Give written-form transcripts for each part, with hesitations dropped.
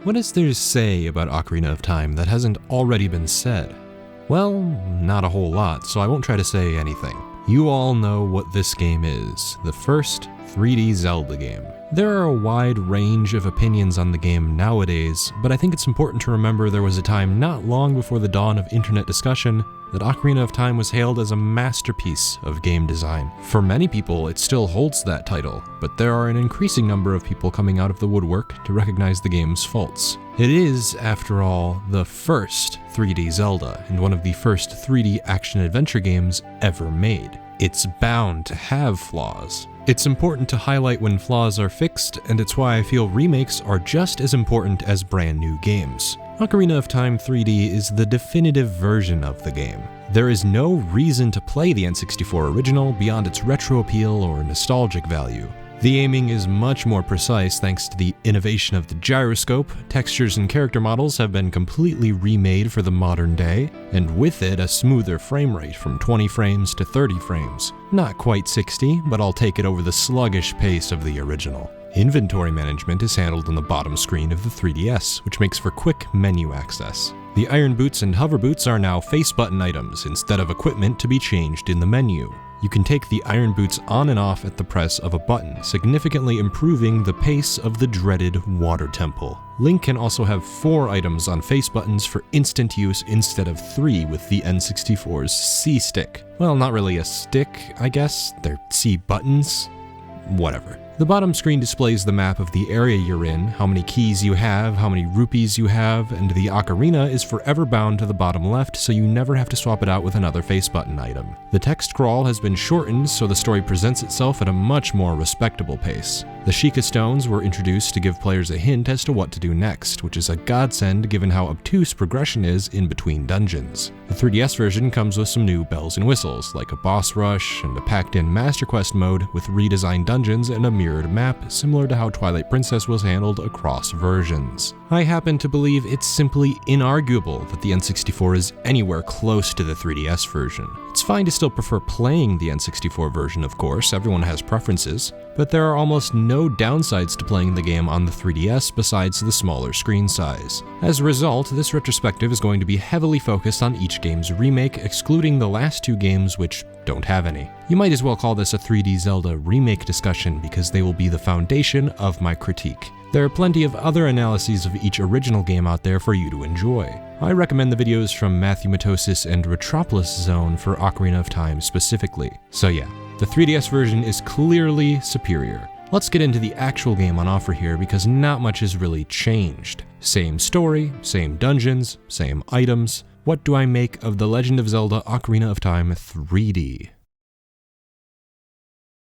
What is there to say about Ocarina of Time that hasn't already been said? Well, not a whole lot, so I won't try to say anything. You all know what this game is, the first 3D Zelda game. There are a wide range of opinions on the game nowadays, but I think it's important to remember there was a time not long before the dawn of internet discussion that Ocarina of Time was hailed as a masterpiece of game design. For many people, it still holds that title, but there are an increasing number of people coming out of the woodwork to recognize the game's faults. It is, after all, the first 3D Zelda, and one of the first 3D action-adventure games ever made. It's bound to have flaws. It's important to highlight when flaws are fixed, and it's why I feel remakes are just as important as brand new games. Ocarina of Time 3D is the definitive version of the game. There is no reason to play the N64 original beyond its retro appeal or nostalgic value. The aiming is much more precise thanks to the innovation of the gyroscope, textures and character models have been completely remade for the modern day, and with it a smoother frame rate from 20 frames to 30 frames. Not quite 60, but I'll take it over the sluggish pace of the original. Inventory management is handled on the bottom screen of the 3DS, which makes for quick menu access. The iron boots and hover boots are now face button items instead of equipment to be changed in the menu. You can take the iron boots on and off at the press of a button, significantly improving the pace of the dreaded water temple. Link can also have 4 items on face buttons for instant use instead of 3 with the N64's C stick. Well, not really a stick, I guess. They're C buttons. Whatever. The bottom screen displays the map of the area you're in, how many keys you have, how many rupees you have, and the ocarina is forever bound to the bottom left so you never have to swap it out with another face button item. The text crawl has been shortened so the story presents itself at a much more respectable pace. The Sheikah stones were introduced to give players a hint as to what to do next, which is a godsend given how obtuse progression is in between dungeons. The 3DS version comes with some new bells and whistles, like a boss rush and a packed-in Master Quest mode with redesigned dungeons and a mirrored map, similar to how Twilight Princess was handled across versions. I happen to believe it's simply inarguable that the N64 is anywhere close to the 3DS version. It's fine to still prefer playing the N64 version, of course, everyone has preferences, but there are almost no downsides to playing the game on the 3DS besides the smaller screen size. As a result, this retrospective is going to be heavily focused on each game's remake, excluding the last 2 games which don't have any. You might as well call this a 3D Zelda remake discussion because they will be the foundation of my critique. There are plenty of other analyses of each original game out there for you to enjoy. I recommend the videos from Matthew Matosis and Retropolis Zone for Ocarina of Time specifically. So yeah, the 3DS version is clearly superior. Let's get into the actual game on offer here because not much has really changed. Same story, same dungeons, same items. What do I make of The Legend of Zelda Ocarina of Time 3D?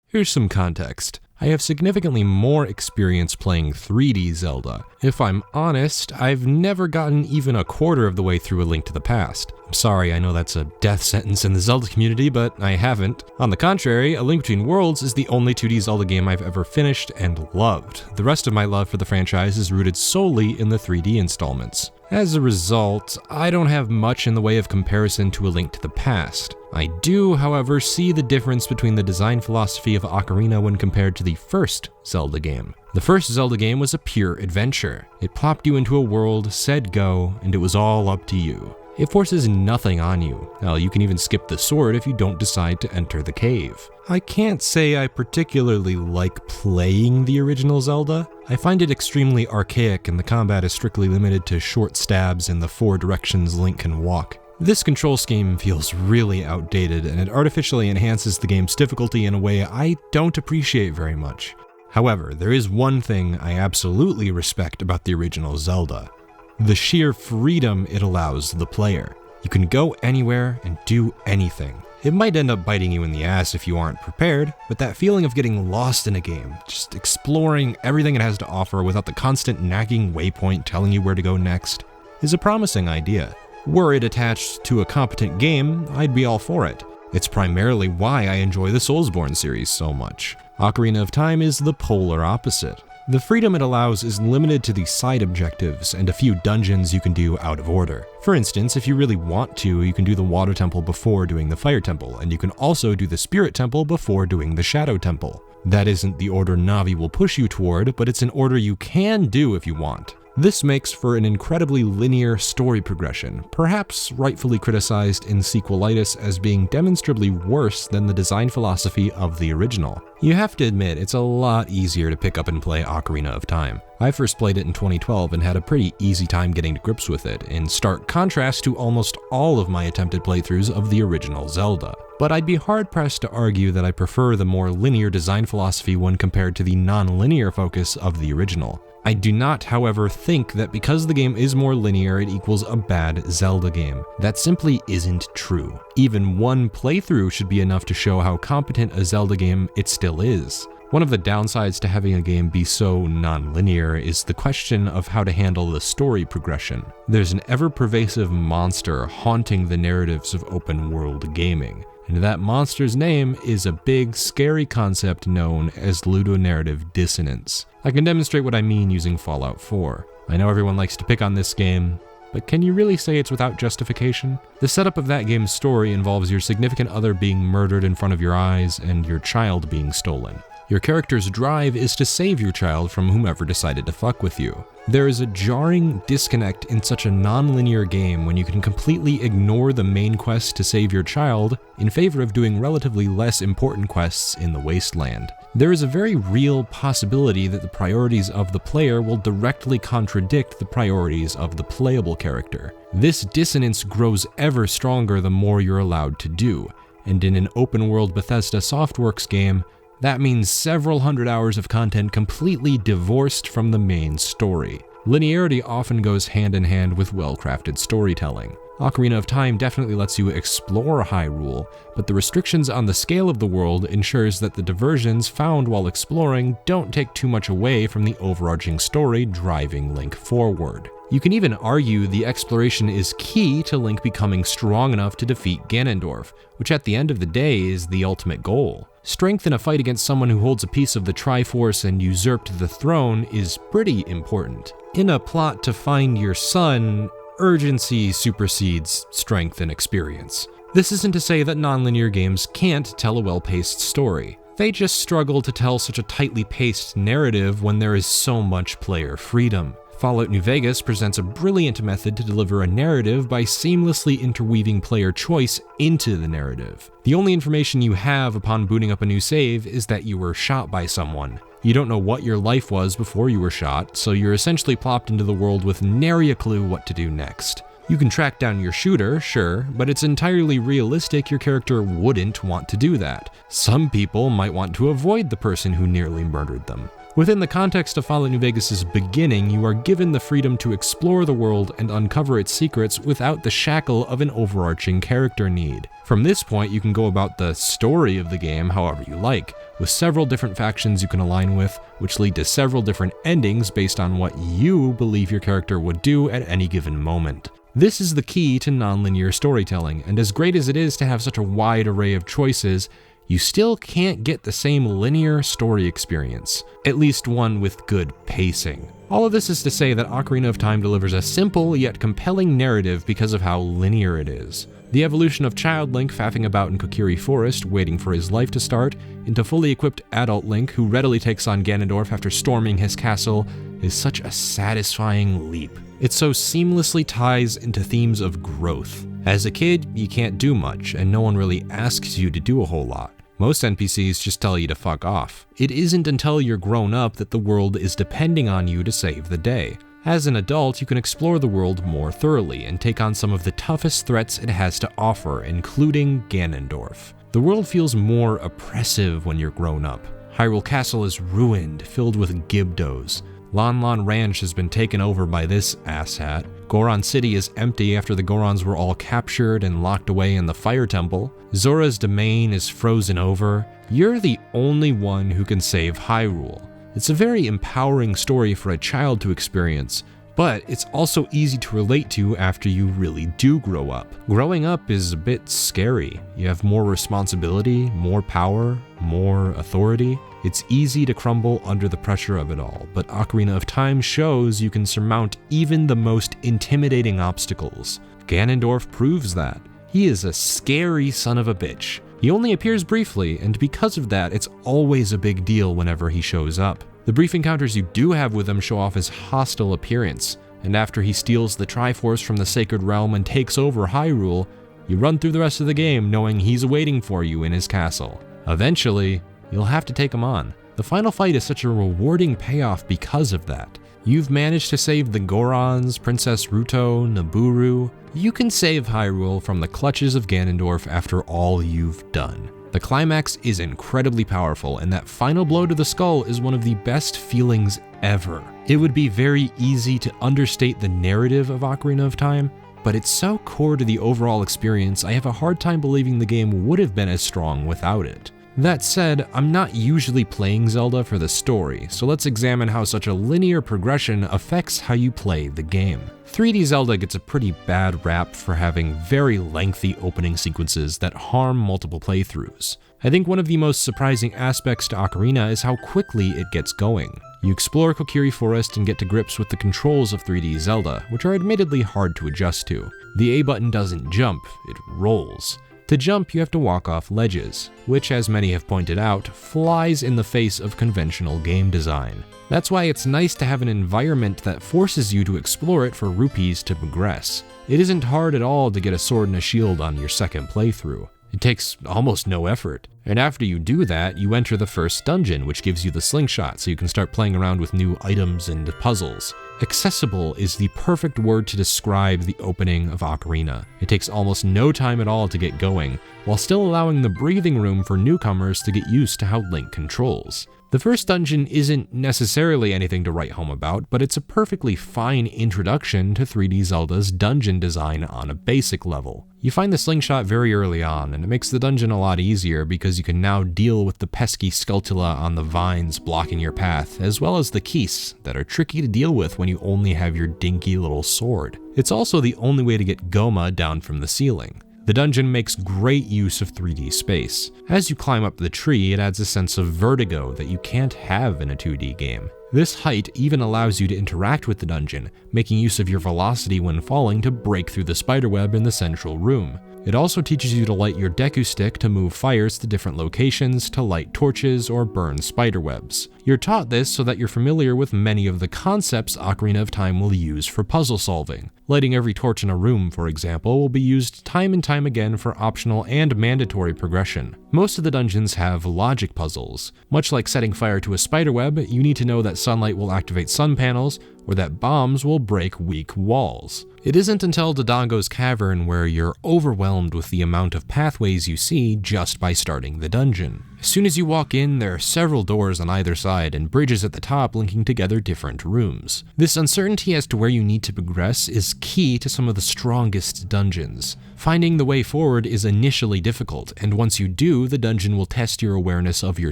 Here's some context. I have significantly more experience playing 3D Zelda. If I'm honest, I've never gotten even a quarter of the way through A Link to the Past. I'm sorry, I know that's a death sentence in the Zelda community, but I haven't. On the contrary, A Link Between Worlds is the only 2D Zelda game I've ever finished and loved. The rest of my love for the franchise is rooted solely in the 3D installments. As a result, I don't have much in the way of comparison to A Link to the Past. I do, however, see the difference between the design philosophy of Ocarina when compared to the first Zelda game. The first Zelda game was a pure adventure. It plopped you into a world, said go, and it was all up to you. It forces nothing on you. Hell, you can even skip the sword if you don't decide to enter the cave. I can't say I particularly like playing the original Zelda. I find it extremely archaic and the combat is strictly limited to short stabs in the 4 directions Link can walk. This control scheme feels really outdated and it artificially enhances the game's difficulty in a way I don't appreciate very much. However, there is one thing I absolutely respect about the original Zelda. The sheer freedom it allows the player. You can go anywhere and do anything. It might end up biting you in the ass if you aren't prepared, but that feeling of getting lost in a game, just exploring everything it has to offer without the constant nagging waypoint telling you where to go next, is a promising idea. Were it attached to a competent game, I'd be all for it. It's primarily why I enjoy the Soulsborne series so much. Ocarina of Time is the polar opposite. The freedom it allows is limited to the side objectives and a few dungeons you can do out of order. For instance, if you really want to, you can do the Water Temple before doing the Fire Temple, and you can also do the Spirit Temple before doing the Shadow Temple. That isn't the order Navi will push you toward, but it's an order you can do if you want. This makes for an incredibly linear story progression, perhaps rightfully criticized in sequelitis as being demonstrably worse than the design philosophy of the original. You have to admit, it's a lot easier to pick up and play Ocarina of Time. I first played it in 2012 and had a pretty easy time getting to grips with it, in stark contrast to almost all of my attempted playthroughs of the original Zelda. But I'd be hard-pressed to argue that I prefer the more linear design philosophy when compared to the non-linear focus of the original. I do not, however, think that because the game is more linear, it equals a bad Zelda game. That simply isn't true. Even one playthrough should be enough to show how competent a Zelda game it still is. One of the downsides to having a game be so non-linear is the question of how to handle the story progression. There's an ever-pervasive monster haunting the narratives of open-world gaming, and that monster's name is a big, scary concept known as ludonarrative dissonance. I can demonstrate what I mean using Fallout 4. I know everyone likes to pick on this game, but can you really say it's without justification? The setup of that game's story involves your significant other being murdered in front of your eyes and your child being stolen. Your character's drive is to save your child from whomever decided to fuck with you. There is a jarring disconnect in such a non-linear game when you can completely ignore the main quest to save your child in favor of doing relatively less important quests in the wasteland. There is a very real possibility that the priorities of the player will directly contradict the priorities of the playable character. This dissonance grows ever stronger the more you're allowed to do, and in an open-world Bethesda Softworks game, that means several hundred hours of content completely divorced from the main story. Linearity often goes hand in hand with well-crafted storytelling. Ocarina of Time definitely lets you explore Hyrule, but the restrictions on the scale of the world ensures that the diversions found while exploring don't take too much away from the overarching story driving Link forward. You can even argue the exploration is key to Link becoming strong enough to defeat Ganondorf, which at the end of the day is the ultimate goal. Strength in a fight against someone who holds a piece of the Triforce and usurped the throne is pretty important. In a plot to find your son, urgency supersedes strength and experience. This isn't to say that non-linear games can't tell a well-paced story. They just struggle to tell such a tightly paced narrative when there is so much player freedom. Fallout New Vegas presents a brilliant method to deliver a narrative by seamlessly interweaving player choice into the narrative. The only information you have upon booting up a new save is that you were shot by someone. You don't know what your life was before you were shot, so you're essentially plopped into the world with nary a clue what to do next. You can track down your shooter, sure, but it's entirely realistic your character wouldn't want to do that. Some people might want to avoid the person who nearly murdered them. Within the context of Fallout New Vegas' beginning, you are given the freedom to explore the world and uncover its secrets without the shackle of an overarching character need. From this point, you can go about the story of the game however you like, with several different factions you can align with, which lead to several different endings based on what you believe your character would do at any given moment. This is the key to non-linear storytelling, and as great as it is to have such a wide array of choices, you still can't get the same linear story experience, at least one with good pacing. All of this is to say that Ocarina of Time delivers a simple yet compelling narrative because of how linear it is. The evolution of Child Link faffing about in Kokiri Forest, waiting for his life to start, into fully equipped adult Link who readily takes on Ganondorf after storming his castle, is such a satisfying leap. It so seamlessly ties into themes of growth. As a kid, you can't do much, and no one really asks you to do a whole lot. Most NPCs just tell you to fuck off. It isn't until you're grown up that the world is depending on you to save the day. As an adult, you can explore the world more thoroughly and take on some of the toughest threats it has to offer, including Ganondorf. The world feels more oppressive when you're grown up. Hyrule Castle is ruined, filled with Gibdos. Lon Lon Ranch has been taken over by this asshat. Goron City is empty after the Gorons were all captured and locked away in the Fire Temple. Zora's domain is frozen over. You're the only one who can save Hyrule. It's a very empowering story for a child to experience, but it's also easy to relate to after you really do grow up. Growing up is a bit scary. You have more responsibility, more power, more authority. It's easy to crumble under the pressure of it all, but Ocarina of Time shows you can surmount even the most intimidating obstacles. Ganondorf proves that. He is a scary son of a bitch. He only appears briefly, and because of that, it's always a big deal whenever he shows up. The brief encounters you do have with him show off his hostile appearance, and after he steals the Triforce from the Sacred Realm and takes over Hyrule, you run through the rest of the game knowing he's waiting for you in his castle. Eventually, you'll have to take him on. The final fight is such a rewarding payoff because of that. You've managed to save the Gorons, Princess Ruto, Nabooru. You can save Hyrule from the clutches of Ganondorf after all you've done. The climax is incredibly powerful, and that final blow to the skull is one of the best feelings ever. It would be very easy to understate the narrative of Ocarina of Time, but it's so core to the overall experience, I have a hard time believing the game would have been as strong without it. That said, I'm not usually playing Zelda for the story, so let's examine how such a linear progression affects how you play the game. 3D Zelda gets a pretty bad rap for having very lengthy opening sequences that harm multiple playthroughs. I think one of the most surprising aspects to Ocarina is how quickly it gets going. You explore Kokiri Forest and get to grips with the controls of 3D Zelda, which are admittedly hard to adjust to. The A button doesn't jump, it rolls. To jump, you have to walk off ledges, which, as many have pointed out, flies in the face of conventional game design. That's why it's nice to have an environment that forces you to explore it for rupees to progress. It isn't hard at all to get a sword and a shield on your second playthrough. It takes almost no effort. And after you do that, you enter the first dungeon, which gives you the slingshot so you can start playing around with new items and puzzles. Accessible is the perfect word to describe the opening of Ocarina. It takes almost no time at all to get going, while still allowing the breathing room for newcomers to get used to how Link controls. The first dungeon isn't necessarily anything to write home about, but it's a perfectly fine introduction to 3D Zelda's dungeon design on a basic level. You find the slingshot very early on, and it makes the dungeon a lot easier because you can now deal with the pesky Skulltula on the vines blocking your path, as well as the Keese that are tricky to deal with when you only have your dinky little sword. It's also the only way to get Goma down from the ceiling. The dungeon makes great use of 3D space. As you climb up the tree, it adds a sense of vertigo that you can't have in a 2D game. This height even allows you to interact with the dungeon, making use of your velocity when falling to break through the spiderweb in the central room. It also teaches you to light your Deku Stick to move fires to different locations, to light torches, or burn spiderwebs. You're taught this so that you're familiar with many of the concepts Ocarina of Time will use for puzzle solving. Lighting every torch in a room, for example, will be used time and time again for optional and mandatory progression. Most of the dungeons have logic puzzles. Much like setting fire to a spiderweb, you need to know that sunlight will activate sun panels, or that bombs will break weak walls. It isn't until Dodongo's Cavern where you're overwhelmed with the amount of pathways you see just by starting the dungeon. As soon as you walk in, there are several doors on either side and bridges at the top linking together different rooms. This uncertainty as to where you need to progress is key to some of the strongest dungeons. Finding the way forward is initially difficult, and once you do, the dungeon will test your awareness of your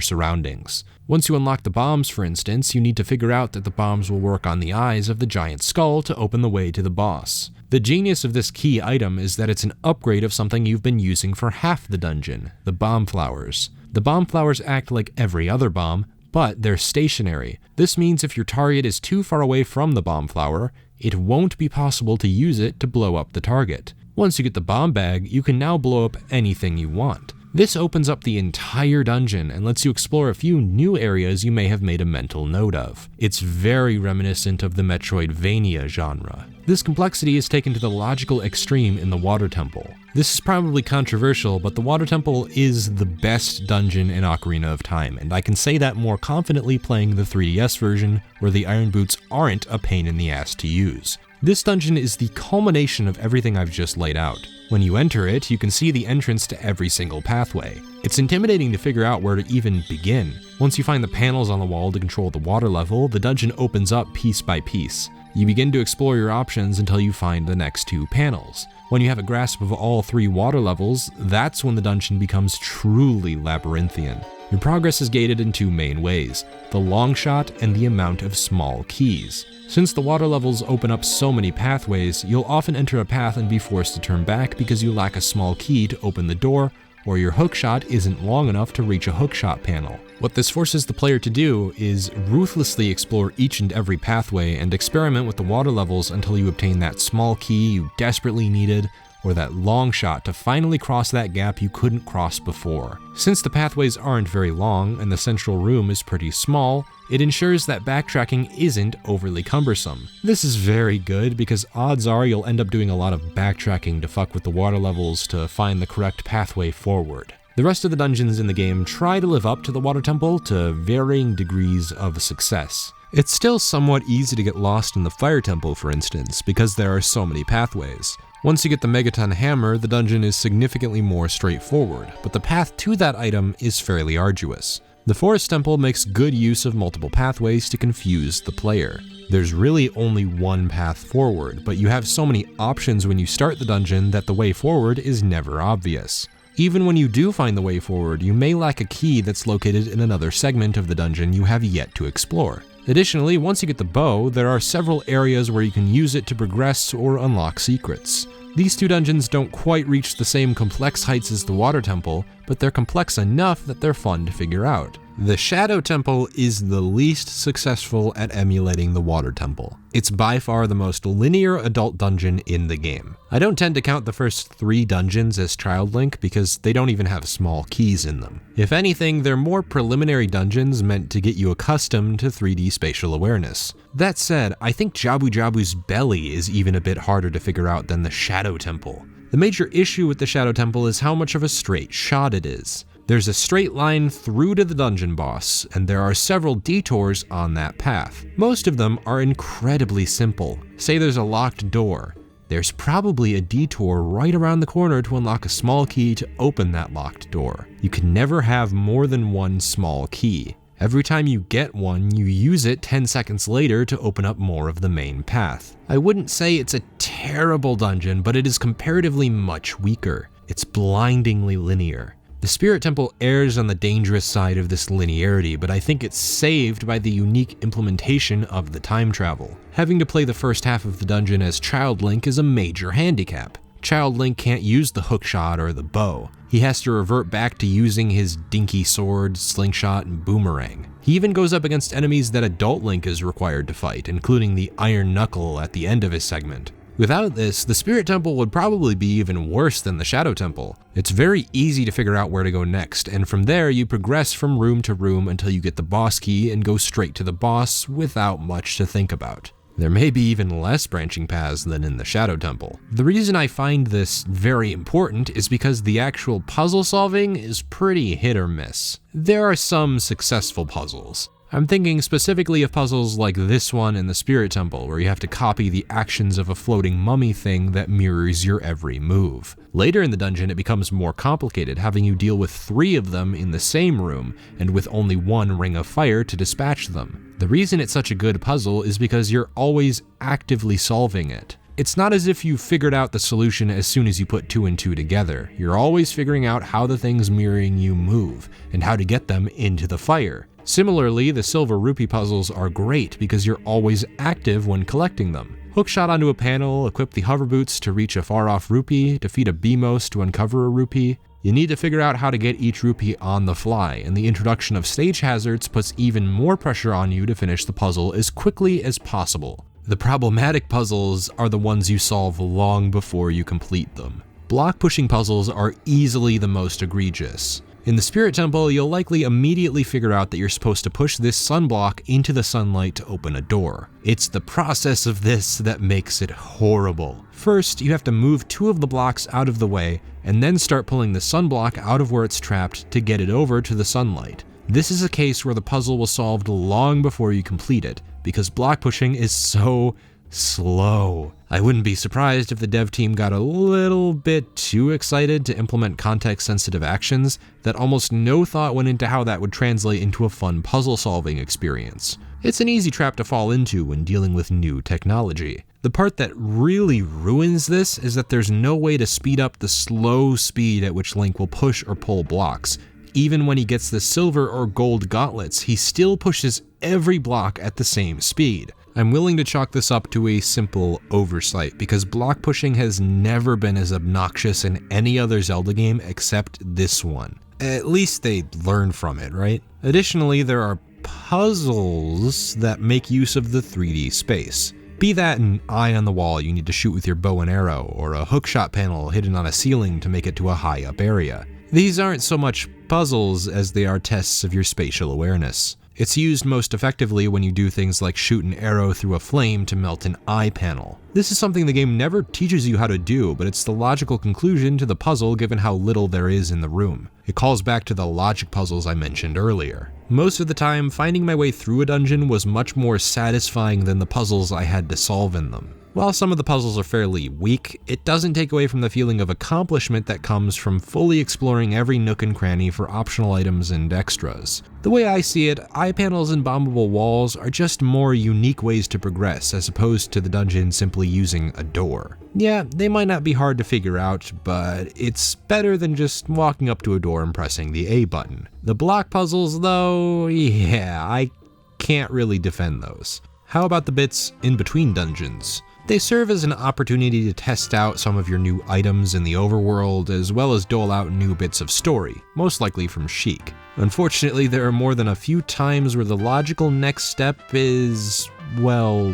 surroundings. Once you unlock the bombs, for instance, you need to figure out that the bombs will work on the eyes of the giant skull to open the way to the boss. The genius of this key item is that it's an upgrade of something you've been using for half the dungeon, the bomb flowers. The bomb flowers act like every other bomb, but they're stationary. This means if your target is too far away from the bomb flower, it won't be possible to use it to blow up the target. Once you get the bomb bag, you can now blow up anything you want. This opens up the entire dungeon and lets you explore a few new areas you may have made a mental note of. It's very reminiscent of the Metroidvania genre. This complexity is taken to the logical extreme in the Water Temple. This is probably controversial, but the Water Temple is the best dungeon in Ocarina of Time, and I can say that more confidently playing the 3DS version, where the Iron Boots aren't a pain in the ass to use. This dungeon is the culmination of everything I've just laid out. When you enter it, you can see the entrance to every single pathway. It's intimidating to figure out where to even begin. Once you find the panels on the wall to control the water level, the dungeon opens up piece by piece. You begin to explore your options until you find the next two panels. When you have a grasp of all three water levels, that's when the dungeon becomes truly labyrinthian. Your progress is gated in two main ways, the long shot and the amount of small keys. Since the water levels open up so many pathways, you'll often enter a path and be forced to turn back because you lack a small key to open the door, or your hookshot isn't long enough to reach a hookshot panel. What this forces the player to do is ruthlessly explore each and every pathway and experiment with the water levels until you obtain that small key you desperately needed, or that long shot to finally cross that gap you couldn't cross before. Since the pathways aren't very long and the central room is pretty small, it ensures that backtracking isn't overly cumbersome. This is very good because odds are you'll end up doing a lot of backtracking to fuck with the water levels to find the correct pathway forward. The rest of the dungeons in the game try to live up to the water temple to varying degrees of success. It's still somewhat easy to get lost in the fire temple, for instance, because there are so many pathways. Once you get the Megaton Hammer, the dungeon is significantly more straightforward, but the path to that item is fairly arduous. The Forest Temple makes good use of multiple pathways to confuse the player. There's really only one path forward, but you have so many options when you start the dungeon that the way forward is never obvious. Even when you do find the way forward, you may lack a key that's located in another segment of the dungeon you have yet to explore. Additionally, once you get the bow, there are several areas where you can use it to progress or unlock secrets. These two dungeons don't quite reach the same complex heights as the Water Temple, but they're complex enough that they're fun to figure out. The Shadow Temple is the least successful at emulating the Water Temple. It's by far the most linear adult dungeon in the game. I don't tend to count the first 3 dungeons as Child Link because they don't even have small keys in them. If anything, they're more preliminary dungeons meant to get you accustomed to 3D spatial awareness. That said, I think Jabu Jabu's belly is even a bit harder to figure out than the Shadow Temple. The major issue with the Shadow Temple is how much of a straight shot it is. There's a straight line through to the dungeon boss, and there are several detours on that path. Most of them are incredibly simple. Say there's a locked door. There's probably a detour right around the corner to unlock a small key to open that locked door. You can never have more than one small key. Every time you get one, you use it 10 seconds later to open up more of the main path. I wouldn't say it's a terrible dungeon, but it is comparatively much weaker. It's blindingly linear. The Spirit Temple errs on the dangerous side of this linearity, but I think it's saved by the unique implementation of the time travel. Having to play the first half of the dungeon as Child Link is a major handicap. Child Link can't use the hookshot or the bow. He has to revert back to using his dinky sword, slingshot, and boomerang. He even goes up against enemies that Adult Link is required to fight, including the Iron Knuckle at the end of his segment. Without this, the Spirit Temple would probably be even worse than the Shadow Temple. It's very easy to figure out where to go next, and from there you progress from room to room until you get the boss key and go straight to the boss without much to think about. There may be even less branching paths than in the Shadow Temple. The reason I find this very important is because the actual puzzle solving is pretty hit or miss. There are some successful puzzles. I'm thinking specifically of puzzles like this one in the Spirit Temple, where you have to copy the actions of a floating mummy thing that mirrors your every move. Later in the dungeon, it becomes more complicated, having you deal with 3 of them in the same room, and with only 1 ring of fire to dispatch them. The reason it's such a good puzzle is because you're always actively solving it. It's not as if you figured out the solution as soon as you put 2 and 2 together. You're always figuring out how the things mirroring you move, and how to get them into the fire. Similarly, the Silver Rupee puzzles are great because you're always active when collecting them. Hookshot onto a panel, equip the hover boots to reach a far-off rupee, defeat a Beamos to uncover a rupee. You need to figure out how to get each rupee on the fly, and the introduction of stage hazards puts even more pressure on you to finish the puzzle as quickly as possible. The problematic puzzles are the ones you solve long before you complete them. Block pushing puzzles are easily the most egregious. In the Spirit Temple, you'll likely immediately figure out that you're supposed to push this sunblock into the sunlight to open a door. It's the process of this that makes it horrible. First, you have to move 2 of the blocks out of the way, and then start pulling the sunblock out of where it's trapped to get it over to the sunlight. This is a case where the puzzle was solved long before you complete it, because block pushing is so slow. I wouldn't be surprised if the dev team got a little bit too excited to implement context-sensitive actions that almost no thought went into how that would translate into a fun puzzle-solving experience. It's an easy trap to fall into when dealing with new technology. The part that really ruins this is that there's no way to speed up the slow speed at which Link will push or pull blocks. Even when he gets the silver or gold gauntlets, he still pushes every block at the same speed. I'm willing to chalk this up to a simple oversight, because block pushing has never been as obnoxious in any other Zelda game except this one. At least they learn from it, right? Additionally, there are puzzles that make use of the 3D space. Be that an eye on the wall you need to shoot with your bow and arrow, or a hookshot panel hidden on a ceiling to make it to a high up area. These aren't so much puzzles as they are tests of your spatial awareness. It's used most effectively when you do things like shoot an arrow through a flame to melt an eye panel. This is something the game never teaches you how to do, but it's the logical conclusion to the puzzle given how little there is in the room. It calls back to the logic puzzles I mentioned earlier. Most of the time, finding my way through a dungeon was much more satisfying than the puzzles I had to solve in them. While some of the puzzles are fairly weak, it doesn't take away from the feeling of accomplishment that comes from fully exploring every nook and cranny for optional items and extras. The way I see it, eye panels and bombable walls are just more unique ways to progress as opposed to the dungeon simply using a door. Yeah, they might not be hard to figure out, but it's better than just walking up to a door and pressing the A button. The block puzzles though, yeah, I can't really defend those. How about the bits in between dungeons? They serve as an opportunity to test out some of your new items in the overworld, as well as dole out new bits of story, most likely from Sheik. Unfortunately, there are more than a few times where the logical next step is, well,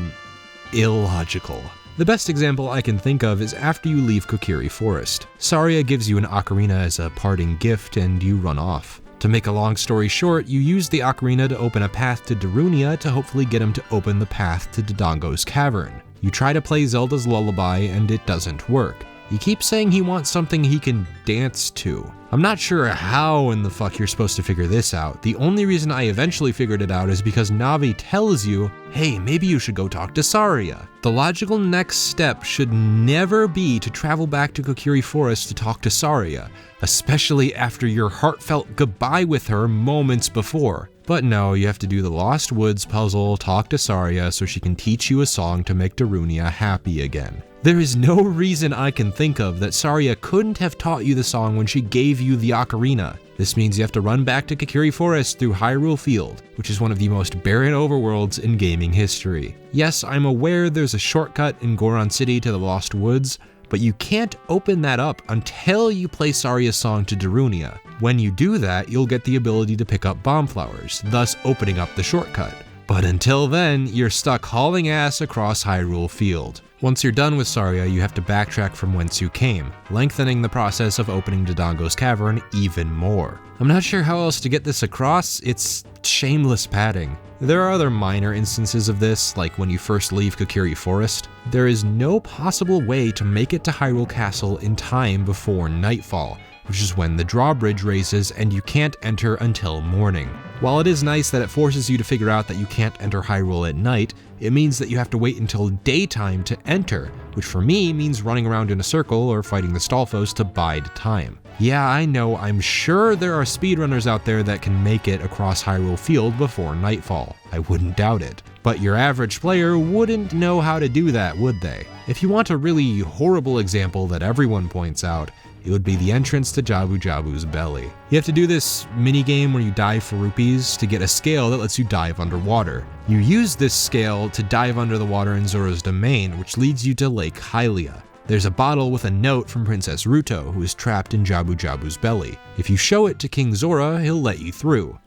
illogical. The best example I can think of is after you leave Kokiri Forest. Saria gives you an ocarina as a parting gift and you run off. To make a long story short, you use the ocarina to open a path to Darunia to hopefully get him to open the path to Dodongo's cavern. You try to play Zelda's lullaby and it doesn't work. He keeps saying he wants something he can dance to. I'm not sure how in the fuck you're supposed to figure this out. The only reason I eventually figured it out is because Navi tells you, hey, maybe you should go talk to Saria. The logical next step should never be to travel back to Kokiri Forest to talk to Saria, especially after your heartfelt goodbye with her moments before. But no, you have to do the Lost Woods puzzle, talk to Saria so she can teach you a song to make Darunia happy again. There is no reason I can think of that Saria couldn't have taught you the song when she gave you the ocarina. This means you have to run back to Kokiri Forest through Hyrule Field, which is one of the most barren overworlds in gaming history. Yes, I'm aware there's a shortcut in Goron City to the Lost Woods, but you can't open that up until you play Saria's song to Darunia. When you do that, you'll get the ability to pick up bomb flowers, thus opening up the shortcut. But until then, you're stuck hauling ass across Hyrule Field. Once you're done with Saria, you have to backtrack from whence you came, lengthening the process of opening Dodongo's cavern even more. I'm not sure how else to get this across, it's shameless padding. There are other minor instances of this, like when you first leave Kokiri Forest. There is no possible way to make it to Hyrule Castle in time before nightfall, which is when the drawbridge raises and you can't enter until morning. While it is nice that it forces you to figure out that you can't enter Hyrule at night, it means that you have to wait until daytime to enter, which for me means running around in a circle or fighting the Stalfos to bide time. Yeah, I know, I'm sure there are speedrunners out there that can make it across Hyrule Field before nightfall. I wouldn't doubt it. But your average player wouldn't know how to do that, would they? If you want a really horrible example that everyone points out, it would be the entrance to Jabu Jabu's belly. You have to do this minigame where you dive for rupees to get a scale that lets you dive underwater. You use this scale to dive under the water in Zora's domain, which leads you to Lake Hylia. There's a bottle with a note from Princess Ruto, who is trapped in Jabu Jabu's belly. If you show it to King Zora, he'll let you through.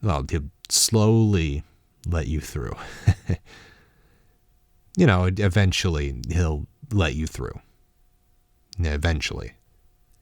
Well, he'll slowly let you through. You know, eventually he'll let you through. Eventually.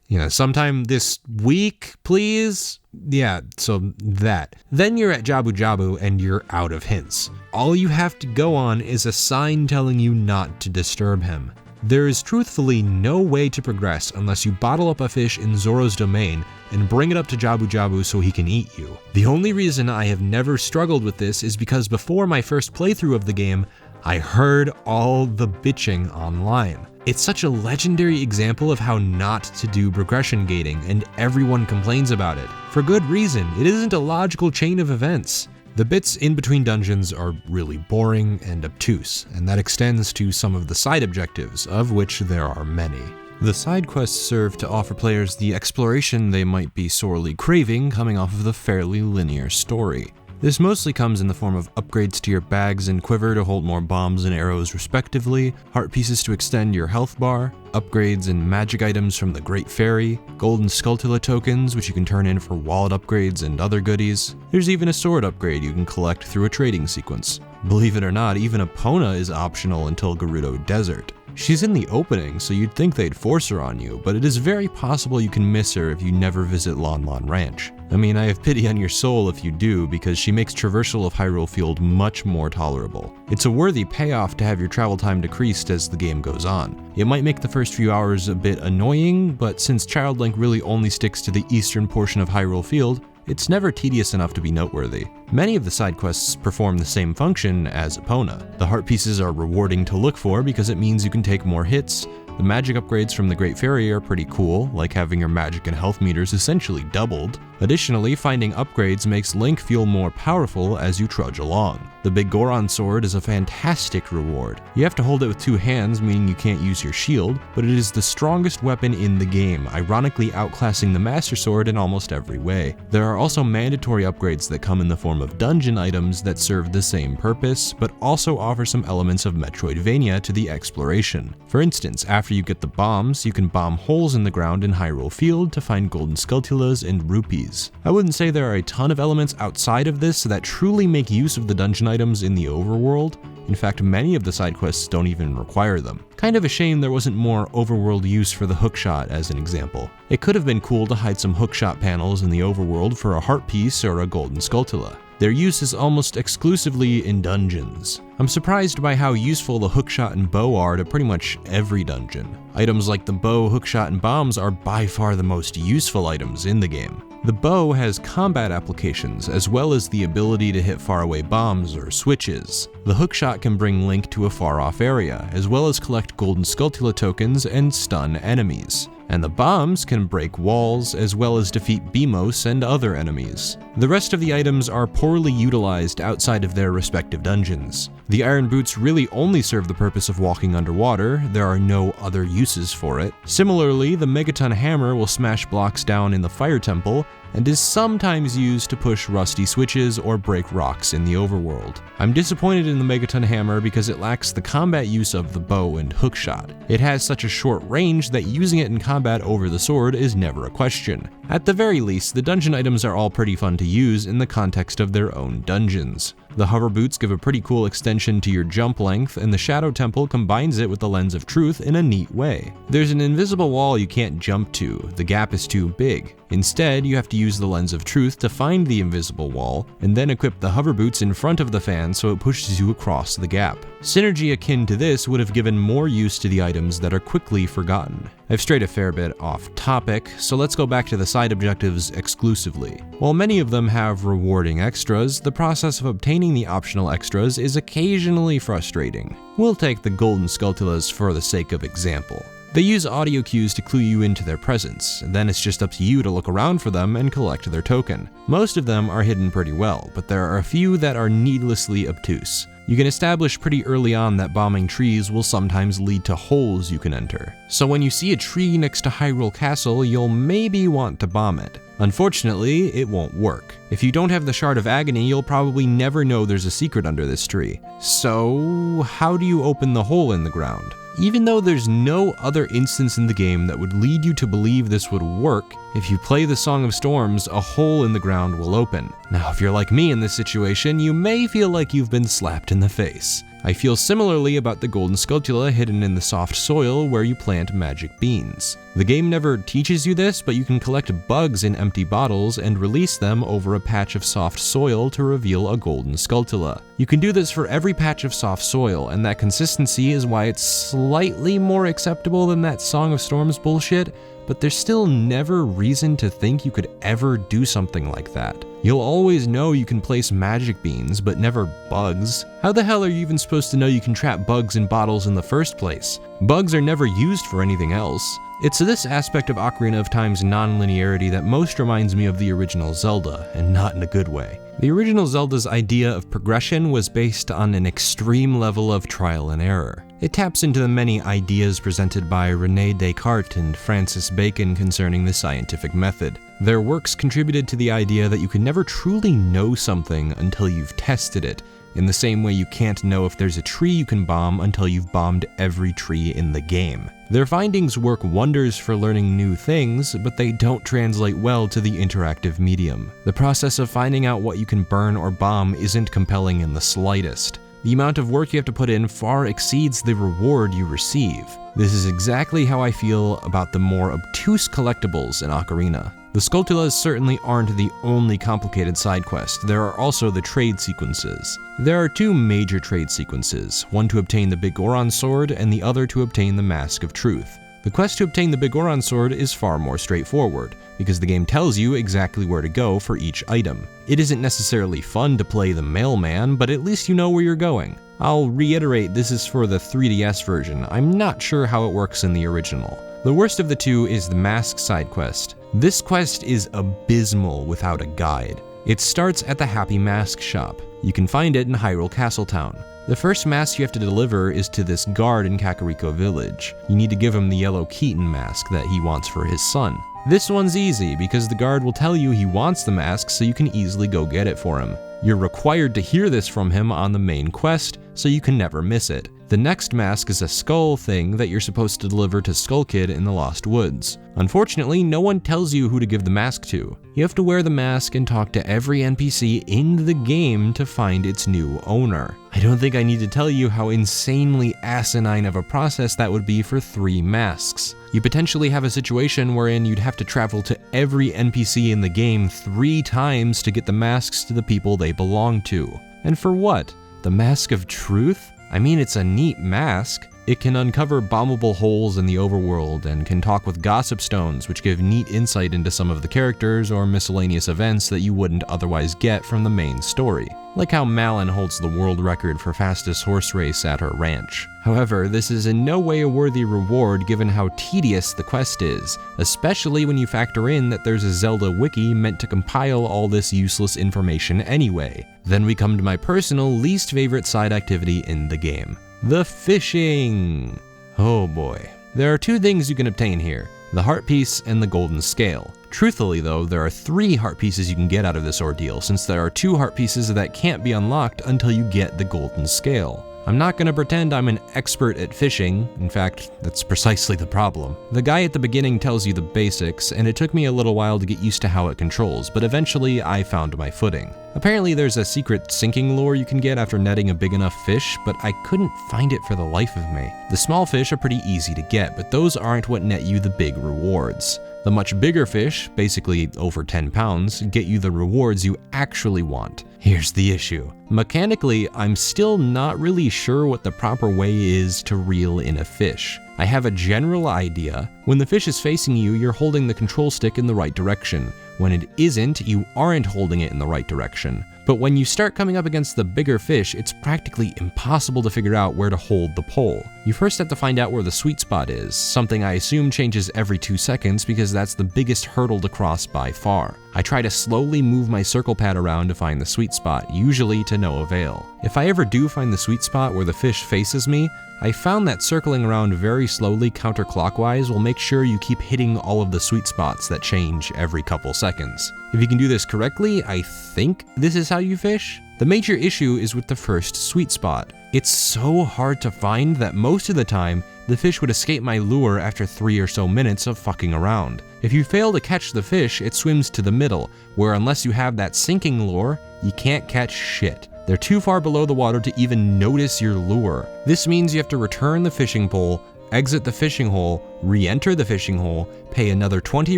You know, sometime this week, please? Yeah, so that. Then you're at Jabu Jabu and you're out of hints. All you have to go on is a sign telling you not to disturb him. There is truthfully no way to progress unless you bottle up a fish in Zora's domain and bring it up to Jabu Jabu so he can eat you. The only reason I have never struggled with this is because before my first playthrough of the game, I heard all the bitching online. It's such a legendary example of how not to do progression gating, and everyone complains about it. For good reason, it isn't a logical chain of events. The bits in between dungeons are really boring and obtuse, and that extends to some of the side objectives, of which there are many. The side quests serve to offer players the exploration they might be sorely craving coming off of the fairly linear story. This mostly comes in the form of upgrades to your bags and quiver to hold more bombs and arrows respectively, heart pieces to extend your health bar, upgrades and magic items from the Great Fairy, golden Skulltula tokens which you can turn in for wallet upgrades and other goodies. There's even a sword upgrade you can collect through a trading sequence. Believe it or not, even Epona is optional until Gerudo Desert. She's in the opening, so you'd think they'd force her on you, but it is very possible you can miss her if you never visit Lon Lon Ranch. I mean, I have pity on your soul if you do, because she makes traversal of Hyrule Field much more tolerable. It's a worthy payoff to have your travel time decreased as the game goes on. It might make the first few hours a bit annoying, but since Child Link really only sticks to the eastern portion of Hyrule Field, it's never tedious enough to be noteworthy. Many of the side quests perform the same function as Epona. The heart pieces are rewarding to look for because it means you can take more hits. The magic upgrades from the Great Fairy are pretty cool, like having your magic and health meters essentially doubled. Additionally, finding upgrades makes Link feel more powerful as you trudge along. The Big Goron sword is a fantastic reward. You have to hold it with two hands, meaning you can't use your shield, but it is the strongest weapon in the game, ironically outclassing the Master Sword in almost every way. There are also mandatory upgrades that come in the form of dungeon items that serve the same purpose, but also offer some elements of Metroidvania to the exploration. For instance, after you get the bombs, you can bomb holes in the ground in Hyrule Field to find golden sculptulas and rupees. I wouldn't say there are a ton of elements outside of this that truly make use of the dungeon items in the overworld. In fact, many of the side quests don't even require them. Kind of a shame there wasn't more overworld use for the hookshot as an example. It could have been cool to hide some hookshot panels in the overworld for a heart piece or a golden sculptula. Their use is almost exclusively in dungeons. I'm surprised by how useful the hookshot and bow are to pretty much every dungeon. Items like the bow, hookshot, and bombs are by far the most useful items in the game. The bow has combat applications, as well as the ability to hit faraway bombs or switches. The hookshot can bring Link to a far-off area, as well as collect golden sculptula tokens and stun enemies. And the bombs can break walls, as well as defeat Beamos and other enemies. The rest of the items are poorly utilized outside of their respective dungeons. The iron boots really only serve the purpose of walking underwater, there are no other uses for it. Similarly, the Megaton hammer will smash blocks down in the Fire Temple, and is sometimes used to push rusty switches or break rocks in the overworld. I'm disappointed in the Megaton hammer because it lacks the combat use of the bow and hookshot. It has such a short range that using it in combat over the sword is never a question. At the very least, the dungeon items are all pretty fun to use in the context of their own dungeons. The hover boots give a pretty cool extension to your jump length, and the Shadow Temple combines it with the Lens of Truth in a neat way. There's an invisible wall you can't jump to, the gap is too big. Instead, you have to use the Lens of Truth to find the invisible wall, and then equip the hover boots in front of the fan so it pushes you across the gap. Synergy akin to this would have given more use to the items that are quickly forgotten. I've strayed a fair bit off topic, so let's go back to the side objectives exclusively. While many of them have rewarding extras, the process of obtaining the optional extras is occasionally frustrating. We'll take the golden sculptulas for the sake of example. They use audio cues to clue you into their presence, and then it's just up to you to look around for them and collect their token. Most of them are hidden pretty well, but there are a few that are needlessly obtuse. You can establish pretty early on that bombing trees will sometimes lead to holes you can enter. So when you see a tree next to Hyrule Castle, you'll maybe want to bomb it. Unfortunately, it won't work. If you don't have the Shard of Agony, you'll probably never know there's a secret under this tree. So, how do you open the hole in the ground? Even though there's no other instance in the game that would lead you to believe this would work, if you play the Song of Storms, a hole in the ground will open. Now, if you're like me in this situation, you may feel like you've been slapped in the face. I feel similarly about the golden sculptula hidden in the soft soil where you plant magic beans. The game never teaches you this, but you can collect bugs in empty bottles and release them over a patch of soft soil to reveal a golden sculptula. You can do this for every patch of soft soil, and that consistency is why it's slightly more acceptable than that Song of Storms bullshit, but there's still never reason to think you could ever do something like that. You'll always know you can place magic beans, but never bugs. How the hell are you even supposed to know you can trap bugs in bottles in the first place? Bugs are never used for anything else. It's this aspect of Ocarina of Time's non-linearity that most reminds me of the original Zelda, and not in a good way. The original Zelda's idea of progression was based on an extreme level of trial and error. It taps into the many ideas presented by René Descartes and Francis Bacon concerning the scientific method. Their works contributed to the idea that you can never truly know something until you've tested it, in the same way you can't know if there's a tree you can bomb until you've bombed every tree in the game. Their findings work wonders for learning new things, but they don't translate well to the interactive medium. The process of finding out what you can burn or bomb isn't compelling in the slightest. The amount of work you have to put in far exceeds the reward you receive. This is exactly how I feel about the more obtuse collectibles in Ocarina. The Skulltulas certainly aren't the only complicated side quest, there are also the trade sequences. There are two major trade sequences, one to obtain the Big Goron Sword and the other to obtain the Mask of Truth. The quest to obtain the Big Goron Sword is far more straightforward, because the game tells you exactly where to go for each item. It isn't necessarily fun to play the mailman, but at least you know where you're going. I'll reiterate, this is for the 3DS version, I'm not sure how it works in the original. The worst of the two is the Mask side quest. This quest is abysmal without a guide. It starts at the Happy Mask shop. You can find it in Hyrule Castletown. The first mask you have to deliver is to this guard in Kakariko Village. You need to give him the yellow Keaton mask that he wants for his son. This one's easy because the guard will tell you he wants the mask so you can easily go get it for him. You're required to hear this from him on the main quest, so you can never miss it. The next mask is a skull thing that you're supposed to deliver to Skull Kid in the Lost Woods. Unfortunately, no one tells you who to give the mask to. You have to wear the mask and talk to every NPC in the game to find its new owner. I don't think I need to tell you how insanely asinine of a process that would be for 3 masks. You potentially have a situation wherein you'd have to travel to every NPC in the game 3 times to get the masks to the people they belong to. And for what? The Mask of Truth? I mean, it's a neat mask. It can uncover bombable holes in the overworld and can talk with gossip stones, which give neat insight into some of the characters or miscellaneous events that you wouldn't otherwise get from the main story. Like how Malin holds the world record for fastest horse race at her ranch. However, this is in no way a worthy reward given how tedious the quest is, especially when you factor in that there's a Zelda wiki meant to compile all this useless information anyway. Then we come to my personal least favorite side activity in the game. The fishing! Oh boy. There are 2 things you can obtain here, the heart piece and the golden scale. Truthfully though, there are 3 heart pieces you can get out of this ordeal, since there are 2 heart pieces that can't be unlocked until you get the golden scale. I'm not gonna pretend I'm an expert at fishing, in fact, that's precisely the problem. The guy at the beginning tells you the basics, and it took me a little while to get used to how it controls, but eventually I found my footing. Apparently there's a secret sinking lure you can get after netting a big enough fish, but I couldn't find it for the life of me. The small fish are pretty easy to get, but those aren't what net you the big rewards. The much bigger fish, basically over 10 pounds, get you the rewards you actually want. Here's the issue. Mechanically, I'm still not really sure what the proper way is to reel in a fish. I have a general idea. When the fish is facing you, you're holding the control stick in the right direction. When it isn't, you aren't holding it in the right direction. But when you start coming up against the bigger fish, it's practically impossible to figure out where to hold the pole. You first have to find out where the sweet spot is, something I assume changes every 2 seconds because that's the biggest hurdle to cross by far. I try to slowly move my circle pad around to find the sweet spot, usually to no avail. If I ever do find the sweet spot where the fish faces me, I found that circling around very slowly counterclockwise will make sure you keep hitting all of the sweet spots that change every couple seconds. If you can do this correctly, I think this is how you fish. The major issue is with the first sweet spot. It's so hard to find that most of the time, the fish would escape my lure after 3 or so minutes of fucking around. If you fail to catch the fish, it swims to the middle, where unless you have that sinking lure, you can't catch shit. They're too far below the water to even notice your lure. This means you have to return the fishing pole, exit the fishing hole, re-enter the fishing hole, pay another 20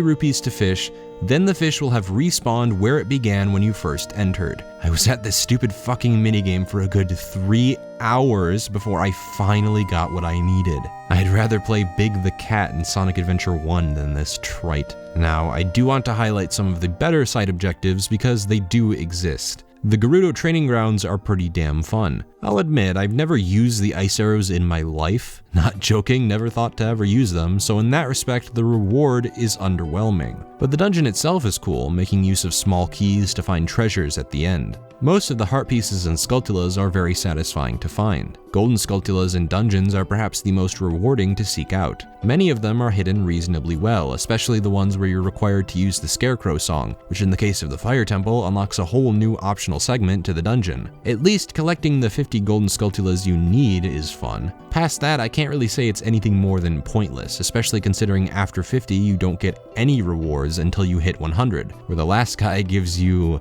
rupees to fish, then the fish will have respawned where it began when you first entered. I was at this stupid fucking minigame for a good 3 hours before I finally got what I needed. I'd rather play Big the Cat in Sonic Adventure 1 than this trite. Now, I do want to highlight some of the better side objectives because they do exist. The Gerudo training grounds are pretty damn fun. I'll admit, I've never used the ice arrows in my life. Not joking, never thought to ever use them, so in that respect, the reward is underwhelming. But the dungeon itself is cool, making use of small keys to find treasures at the end. Most of the heart pieces and Skulltulas are very satisfying to find. Golden Skulltulas in dungeons are perhaps the most rewarding to seek out. Many of them are hidden reasonably well, especially the ones where you're required to use the Scarecrow song, which in the case of the Fire Temple unlocks a whole new optional segment to the dungeon. At least collecting the 50 Golden Skulltulas you need is fun. Past that, I can't really say it's anything more than pointless, especially considering after 50 you don't get any rewards until you hit 100, where the last guy gives you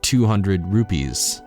200 rupees.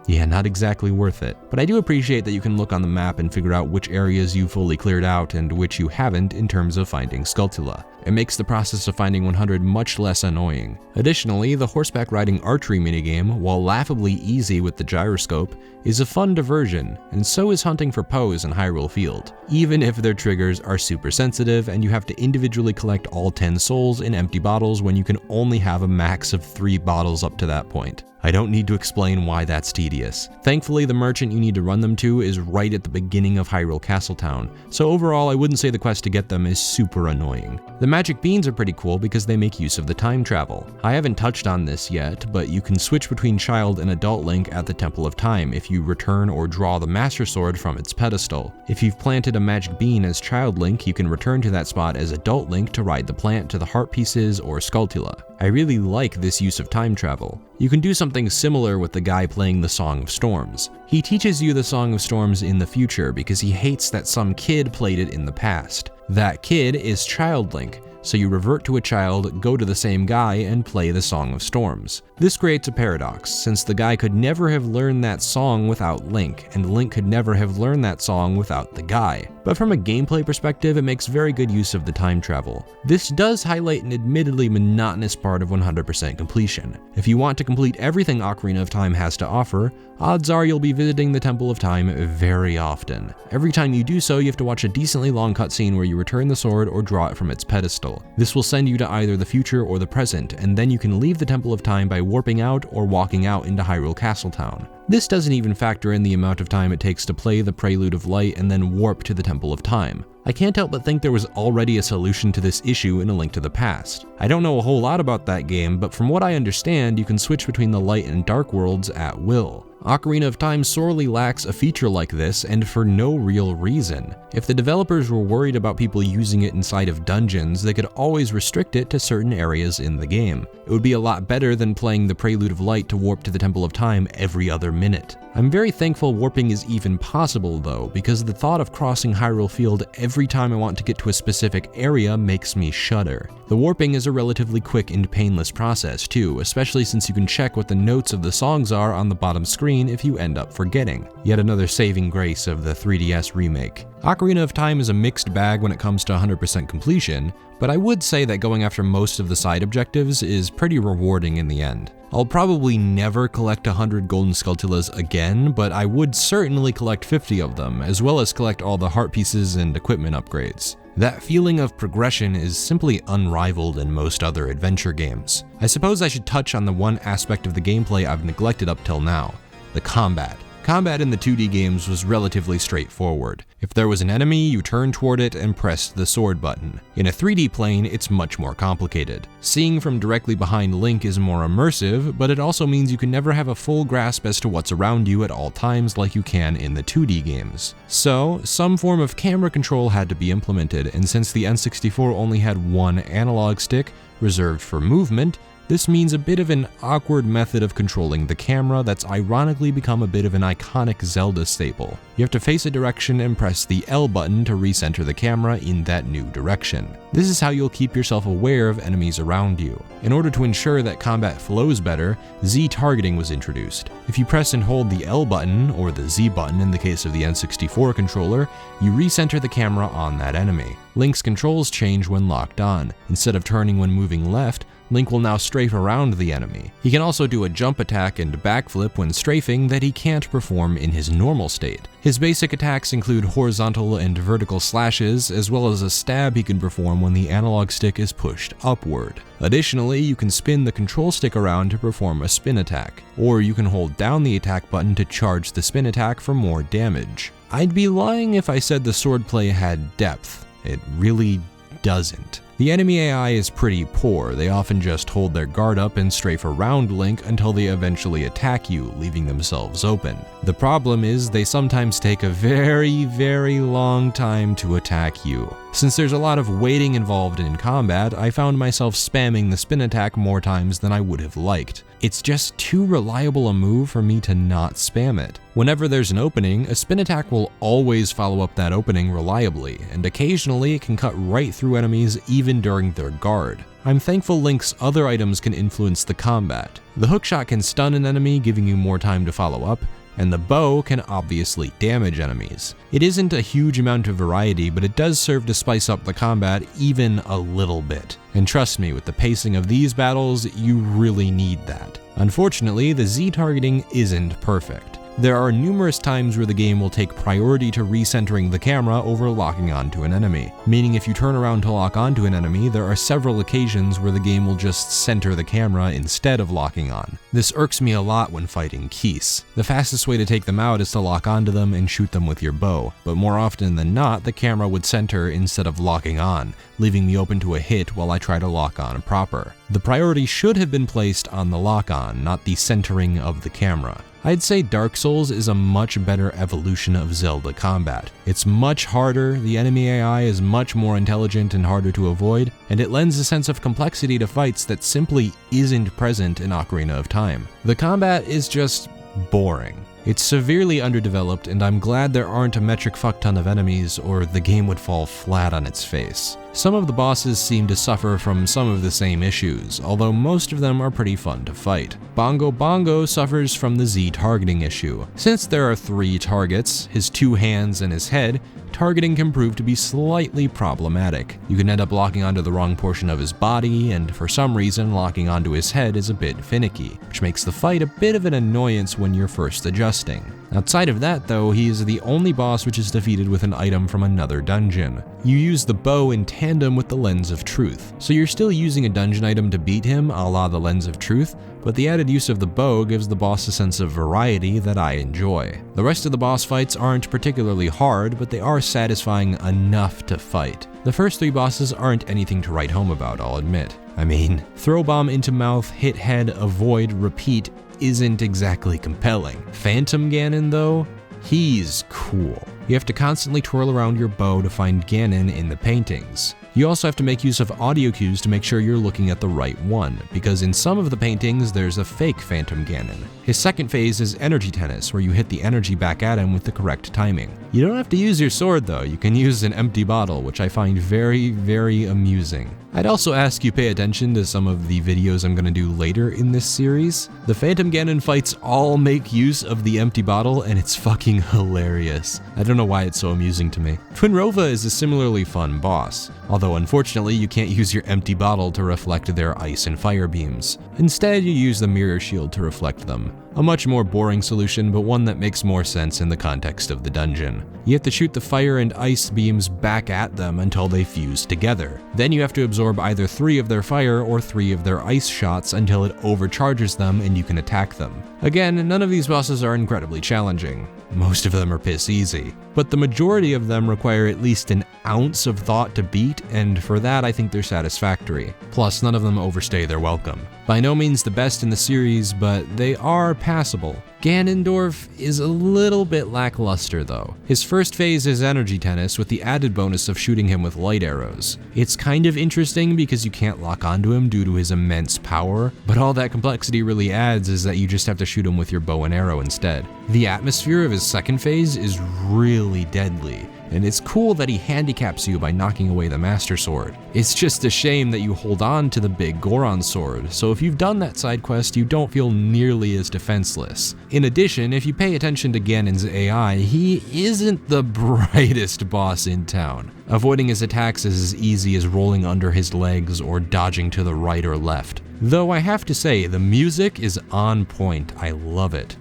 Yeah, not exactly worth it. But I do appreciate that you can look on the map and figure out which areas you fully cleared out and which you haven't in terms of finding Skulltula. It makes the process of finding 100 much less annoying. Additionally, the horseback riding archery minigame, while laughably easy with the gyroscope, is a fun diversion, and so is hunting for Poes in Hyrule Field, even if their triggers are super sensitive and you have to individually collect all 10 souls in empty bottles when you can only have a max of 3 bottles up to that point. I don't need to explain why that's tedious. Thankfully, the merchant you need to run them to is right at the beginning of Hyrule Castletown, so overall I wouldn't say the quest to get them is super annoying. The magic beans are pretty cool because they make use of the time travel. I haven't touched on this yet, but you can switch between child and adult Link at the Temple of Time if you return or draw the Master Sword from its pedestal. If you've planted a magic bean as child Link, you can return to that spot as adult Link to ride the plant to the heart pieces or Skulltula. I really like this use of time travel. You can do something similar with the guy playing the Song of Storms. He teaches you the Song of Storms in the future because he hates that some kid played it in the past. That kid is Child Link, so you revert to a child, go to the same guy, and play the Song of Storms. This creates a paradox, since the guy could never have learned that song without Link, and Link could never have learned that song without the guy. But from a gameplay perspective, it makes very good use of the time travel. This does highlight an admittedly monotonous part of 100% completion. If you want to complete everything Ocarina of Time has to offer, odds are you'll be visiting the Temple of Time very often. Every time you do so, you have to watch a decently long cutscene where you return the sword or draw it from its pedestal. This will send you to either the future or the present, and then you can leave the Temple of Time by warping out or walking out into Hyrule Castletown. This doesn't even factor in the amount of time it takes to play the Prelude of Light and then warp to the Temple of Time. I can't help but think there was already a solution to this issue in A Link to the Past. I don't know a whole lot about that game, but from what I understand, you can switch between the light and dark worlds at will. Ocarina of Time sorely lacks a feature like this, and for no real reason. If the developers were worried about people using it inside of dungeons, they could always restrict it to certain areas in the game. It would be a lot better than playing the Prelude of Light to warp to the Temple of Time every other minute. I'm very thankful warping is even possible though, because the thought of crossing Hyrule Field every time I want to get to a specific area makes me shudder. The warping is a relatively quick and painless process too, especially since you can check what the notes of the songs are on the bottom screen if you end up forgetting. Yet another saving grace of the 3DS remake. Ocarina of Time is a mixed bag when it comes to 100% completion, but I would say that going after most of the side objectives is pretty rewarding in the end. I'll probably never collect 100 golden Skulltulas again, but I would certainly collect 50 of them, as well as collect all the heart pieces and equipment upgrades. That feeling of progression is simply unrivaled in most other adventure games. I suppose I should touch on the one aspect of the gameplay I've neglected up till now: the combat. Combat in the 2D games was relatively straightforward. If there was an enemy, you turned toward it and pressed the sword button. In a 3D plane, it's much more complicated. Seeing from directly behind Link is more immersive, but it also means you can never have a full grasp as to what's around you at all times like you can in the 2D games. So, some form of camera control had to be implemented, and since the N64 only had one analog stick, reserved for movement, this means a bit of an awkward method of controlling the camera that's ironically become a bit of an iconic Zelda staple. You have to face a direction and press the L button to recenter the camera in that new direction. This is how you'll keep yourself aware of enemies around you. In order to ensure that combat flows better, Z targeting was introduced. If you press and hold the L button, or the Z button in the case of the N64 controller, you recenter the camera on that enemy. Link's controls change when locked on. Instead of turning when moving left, Link will now strafe around the enemy. He can also do a jump attack and backflip when strafing that he can't perform in his normal state. His basic attacks include horizontal and vertical slashes, as well as a stab he can perform when the analog stick is pushed upward. Additionally, you can spin the control stick around to perform a spin attack, or you can hold down the attack button to charge the spin attack for more damage. I'd be lying if I said the swordplay had depth. It really doesn't. The enemy AI is pretty poor. They often just hold their guard up and strafe around Link until they eventually attack you, leaving themselves open. The problem is they sometimes take a very long time to attack you. Since there's a lot of waiting involved in combat, I found myself spamming the spin attack more times than I would have liked. It's just too reliable a move for me to not spam it. Whenever there's an opening, a spin attack will always follow up that opening reliably, and occasionally it can cut right through enemies even during their guard. I'm thankful Link's other items can influence the combat. The hookshot can stun an enemy, giving you more time to follow up, and the bow can obviously damage enemies. It isn't a huge amount of variety, but it does serve to spice up the combat even a little bit. And trust me, with the pacing of these battles, you really need that. Unfortunately, the Z targeting isn't perfect. There are numerous times where the game will take priority to recentering the camera over locking onto an enemy, meaning if you turn around to lock onto an enemy, there are several occasions where the game will just center the camera instead of locking on. This irks me a lot when fighting Keese. The fastest way to take them out is to lock onto them and shoot them with your bow, but more often than not, the camera would center instead of locking on, leaving me open to a hit while I try to lock on proper. The priority should have been placed on the lock on, not the centering of the camera. I'd say Dark Souls is a much better evolution of Zelda combat. It's much harder, the enemy AI is much more intelligent and harder to avoid, and it lends a sense of complexity to fights that simply isn't present in Ocarina of Time. The combat is just boring. It's severely underdeveloped, and I'm glad there aren't a metric fuckton of enemies, or the game would fall flat on its face. Some of the bosses seem to suffer from some of the same issues, although most of them are pretty fun to fight. Bongo Bongo suffers from the Z targeting issue. Since there are 3 targets, his 2 hands and his head, targeting can prove to be slightly problematic. You can end up locking onto the wrong portion of his body, and for some reason locking onto his head is a bit finicky, which makes the fight a bit of an annoyance when you're first adjusting. Outside of that though, he is the only boss which is defeated with an item from another dungeon. You use the bow in tandem with the Lens of Truth, so you're still using a dungeon item to beat him a la the Lens of Truth, but the added use of the bow gives the boss a sense of variety that I enjoy. The rest of the boss fights aren't particularly hard, but they are satisfying enough to fight. The first 3 bosses aren't anything to write home about, I'll admit. I mean, throw bomb into mouth, hit head, avoid, repeat isn't exactly compelling. Phantom Ganon though, he's cool. You have to constantly twirl around your bow to find Ganon in the paintings. You also have to make use of audio cues to make sure you're looking at the right one, because in some of the paintings there's a fake Phantom Ganon. His second phase is Energy Tennis, where you hit the energy back at him with the correct timing. You don't have to use your sword though, you can use an empty bottle, which I find very, very amusing. I'd also ask you pay attention to some of the videos I'm going to do later in this series. The Phantom Ganon fights all make use of the empty bottle, and it's fucking hilarious. I don't know why it's so amusing to me. Twinrova is a similarly fun boss, although unfortunately you can't use your empty bottle to reflect their ice and fire beams. Instead, you use the mirror shield to reflect them. A much more boring solution, but one that makes more sense in the context of the dungeon. You have to shoot the fire and ice beams back at them until they fuse together. Then you have to absorb either 3 of their fire or 3 of their ice shots until it overcharges them and you can attack them. Again, none of these bosses are incredibly challenging. Most of them are piss easy, but the majority of them require at least an ounce of thought to beat, and for that I think they're satisfactory. Plus, none of them overstay their welcome. By no means the best in the series, but they are passable. Ganondorf is a little bit lackluster though. His first phase is Energy Tennis with the added bonus of shooting him with light arrows. It's kind of interesting because you can't lock onto him due to his immense power, but all that complexity really adds is that you just have to shoot him with your bow and arrow instead. The atmosphere of his second phase is really deadly, and it's cool that he handicaps you by knocking away the Master Sword. It's just a shame that you hold on to the big Goron sword, so if you've done that side quest, you don't feel nearly as defenseless. In addition, if you pay attention to Ganon's AI, he isn't the brightest boss in town. Avoiding his attacks is as easy as rolling under his legs or dodging to the right or left. Though I have to say, the music is on point. I love it.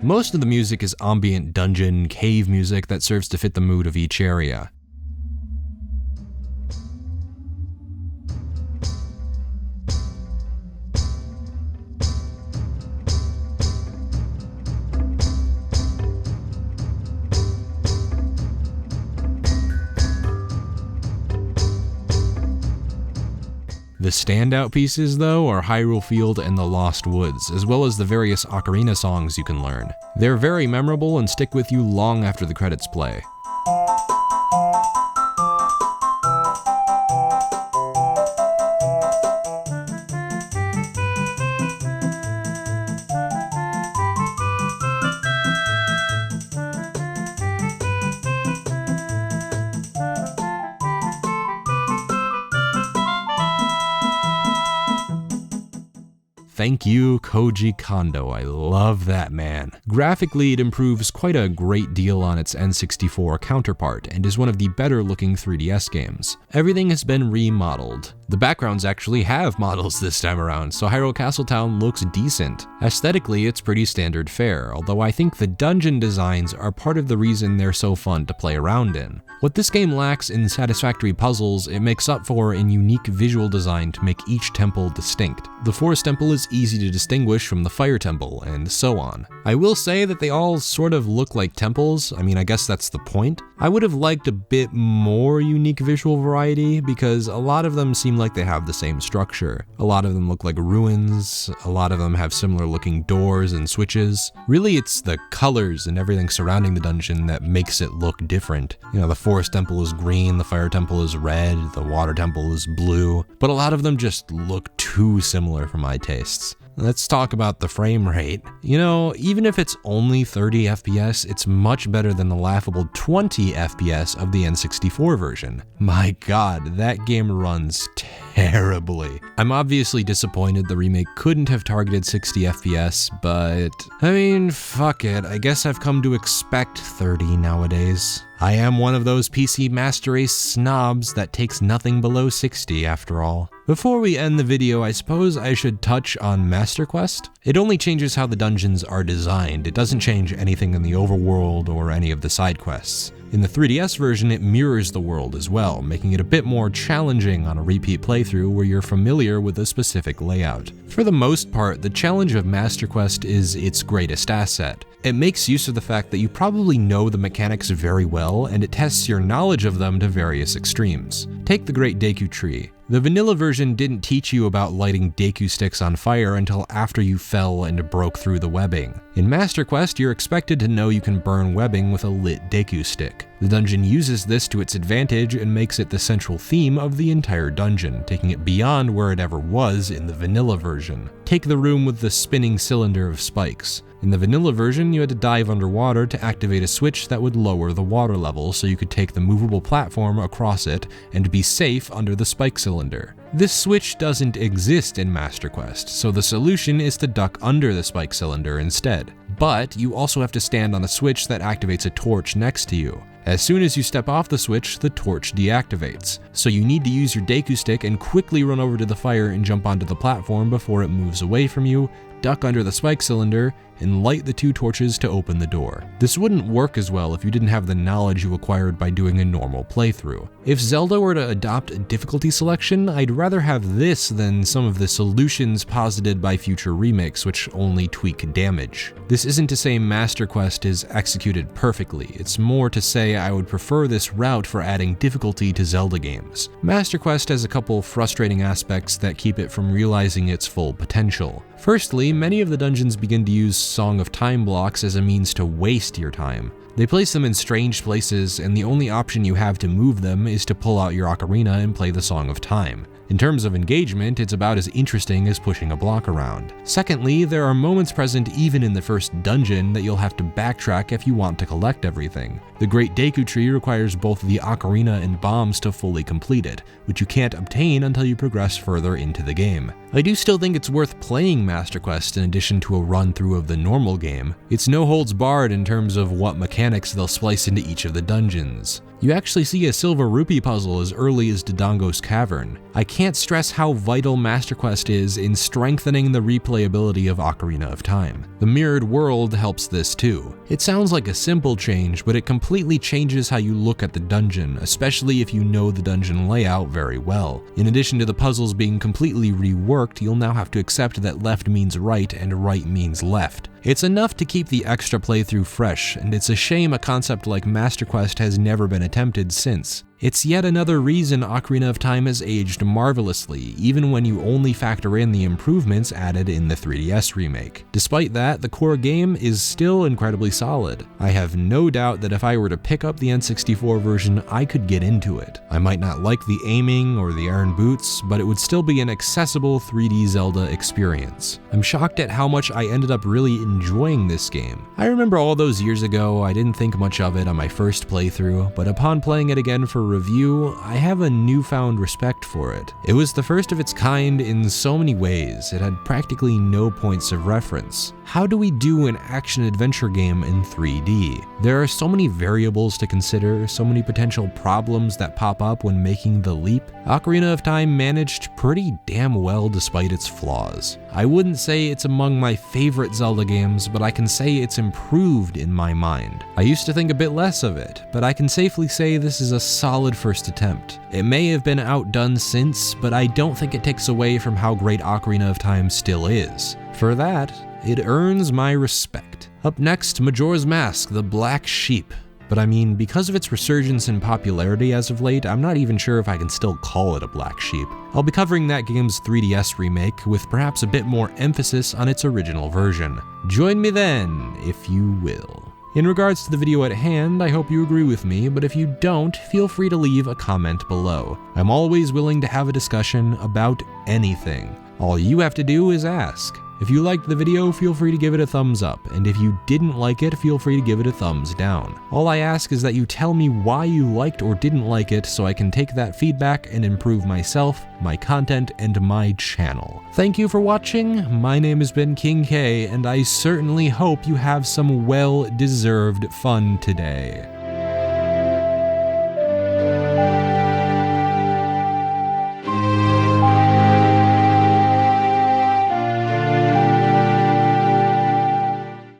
Most of the music is ambient dungeon, cave music that serves to fit the mood of each area. The standout pieces, though, are Hyrule Field and the Lost Woods, as well as the various Ocarina songs you can learn. They're very memorable and stick with you long after the credits play. thank you, Koji Kondo. I love that man. Graphically, it improves quite a great deal on its N64 counterpart and is one of the better looking 3DS games. Everything has been remodeled. The backgrounds actually have models this time around, so Hyrule Castletown looks decent. Aesthetically, it's pretty standard fare, although I think the dungeon designs are part of the reason they're so fun to play around in. What this game lacks in satisfactory puzzles, it makes up for in unique visual design to make each temple distinct. The Forest Temple is easy to distinguish from the Fire Temple, and so on. I will say that they all sort of look like temples. I mean, I guess that's the point. I would have liked a bit more unique visual variety, because a lot of them seem like they have the same structure. A lot of them look like ruins, a lot of them have similar looking doors and switches. Really, it's the colors and everything surrounding the dungeon that makes it look different. You know, the Forest Temple is green, the Fire Temple is red, the Water Temple is blue, but a lot of them just look too similar for my tastes. Let's talk about the frame rate. You know, even if it's only 30 FPS, it's much better than the laughable 20 FPS of the N64 version. My god, that game runs terribly. I'm obviously disappointed the remake couldn't have targeted 60 FPS, but I mean, fuck it. I guess I've come to expect 30 nowadays. I am one of those PC Master Race snobs that takes nothing below 60 after all. Before we end the video, I suppose I should touch on Master Quest. It only changes how the dungeons are designed. It doesn't change anything in the overworld or any of the side quests. In the 3DS version, it mirrors the world as well, making it a bit more challenging on a repeat playthrough where you're familiar with a specific layout. For the most part, the challenge of Master Quest is its greatest asset. It makes use of the fact that you probably know the mechanics very well, and it tests your knowledge of them to various extremes. Take the Great Deku Tree. The vanilla version didn't teach you about lighting Deku sticks on fire until after you fell and broke through the webbing. In Master Quest, you're expected to know you can burn webbing with a lit Deku stick. The dungeon uses this to its advantage and makes it the central theme of the entire dungeon, taking it beyond where it ever was in the vanilla version. Take the room with the spinning cylinder of spikes. In the vanilla version, you had to dive underwater to activate a switch that would lower the water level so you could take the movable platform across it and be safe under the spike cylinder. This switch doesn't exist in Master Quest, so the solution is to duck under the spike cylinder instead. But you also have to stand on a switch that activates a torch next to you. As soon as you step off the switch, the torch deactivates. So you need to use your Deku stick and quickly run over to the fire and jump onto the platform before it moves away from you, duck under the spike cylinder, and light the two torches to open the door. This wouldn't work as well if you didn't have the knowledge you acquired by doing a normal playthrough. If Zelda were to adopt a difficulty selection, I'd rather have this than some of the solutions posited by future remakes which only tweak damage. This isn't to say Master Quest is executed perfectly, it's more to say I would prefer this route for adding difficulty to Zelda games. Master Quest has a couple frustrating aspects that keep it from realizing its full potential. Firstly, many of the dungeons begin to use Song of Time blocks as a means to waste your time. They place them in strange places, and the only option you have to move them is to pull out your ocarina and play the Song of Time. In terms of engagement, it's about as interesting as pushing a block around. Secondly, there are moments present even in the first dungeon that you'll have to backtrack if you want to collect everything. The Great Deku Tree requires both the ocarina and bombs to fully complete it, which you can't obtain until you progress further into the game. I do still think it's worth playing Master Quest in addition to a run-through of the normal game. It's no holds barred in terms of what mechanics they'll splice into each of the dungeons. You actually see a silver rupee puzzle as early as Dodongo's Cavern. I can't stress how vital Master Quest is in strengthening the replayability of Ocarina of Time. The mirrored world helps this too. It sounds like a simple change, but it completely changes how you look at the dungeon, especially if you know the dungeon layout very well. In addition to the puzzles being completely reworked, you'll now have to accept that left means right and right means left. It's enough to keep the extra playthrough fresh, and it's a shame a concept like Master Quest has never been attempted since. It's yet another reason Ocarina of Time has aged marvelously, even when you only factor in the improvements added in the 3DS remake. Despite that, the core game is still incredibly solid. I have no doubt that if I were to pick up the N64 version, I could get into it. I might not like the aiming or the iron boots, but it would still be an accessible 3D Zelda experience. I'm shocked at how much I ended up really enjoying this game. I remember all those years ago, I didn't think much of it on my first playthrough, but upon playing it again for review, I have a newfound respect for it. It was the first of its kind in so many ways. It had practically no points of reference. How do we do an action-adventure game in 3D? There are so many variables to consider, so many potential problems that pop up when making the leap. Ocarina of Time managed pretty damn well despite its flaws. I wouldn't say it's among my favorite Zelda games, but I can say it's improved in my mind. I used to think a bit less of it, but I can safely say this is a solid first attempt. It may have been outdone since, but I don't think it takes away from how great Ocarina of Time still is. For that, it earns my respect. Up next, Majora's Mask, the Black Sheep. But I mean, because of its resurgence in popularity as of late, I'm not even sure if I can still call it a black sheep. I'll be covering that game's 3DS remake, with perhaps a bit more emphasis on its original version. Join me then, if you will. In regards to the video at hand, I hope you agree with me, but if you don't, feel free to leave a comment below. I'm always willing to have a discussion about anything. All you have to do is ask. If you liked the video, feel free to give it a thumbs up, and if you didn't like it, feel free to give it a thumbs down. All I ask is that you tell me why you liked or didn't like it so I can take that feedback and improve myself, my content, and my channel. Thank you for watching. My name has been KingK, and I certainly hope you have some well-deserved fun today.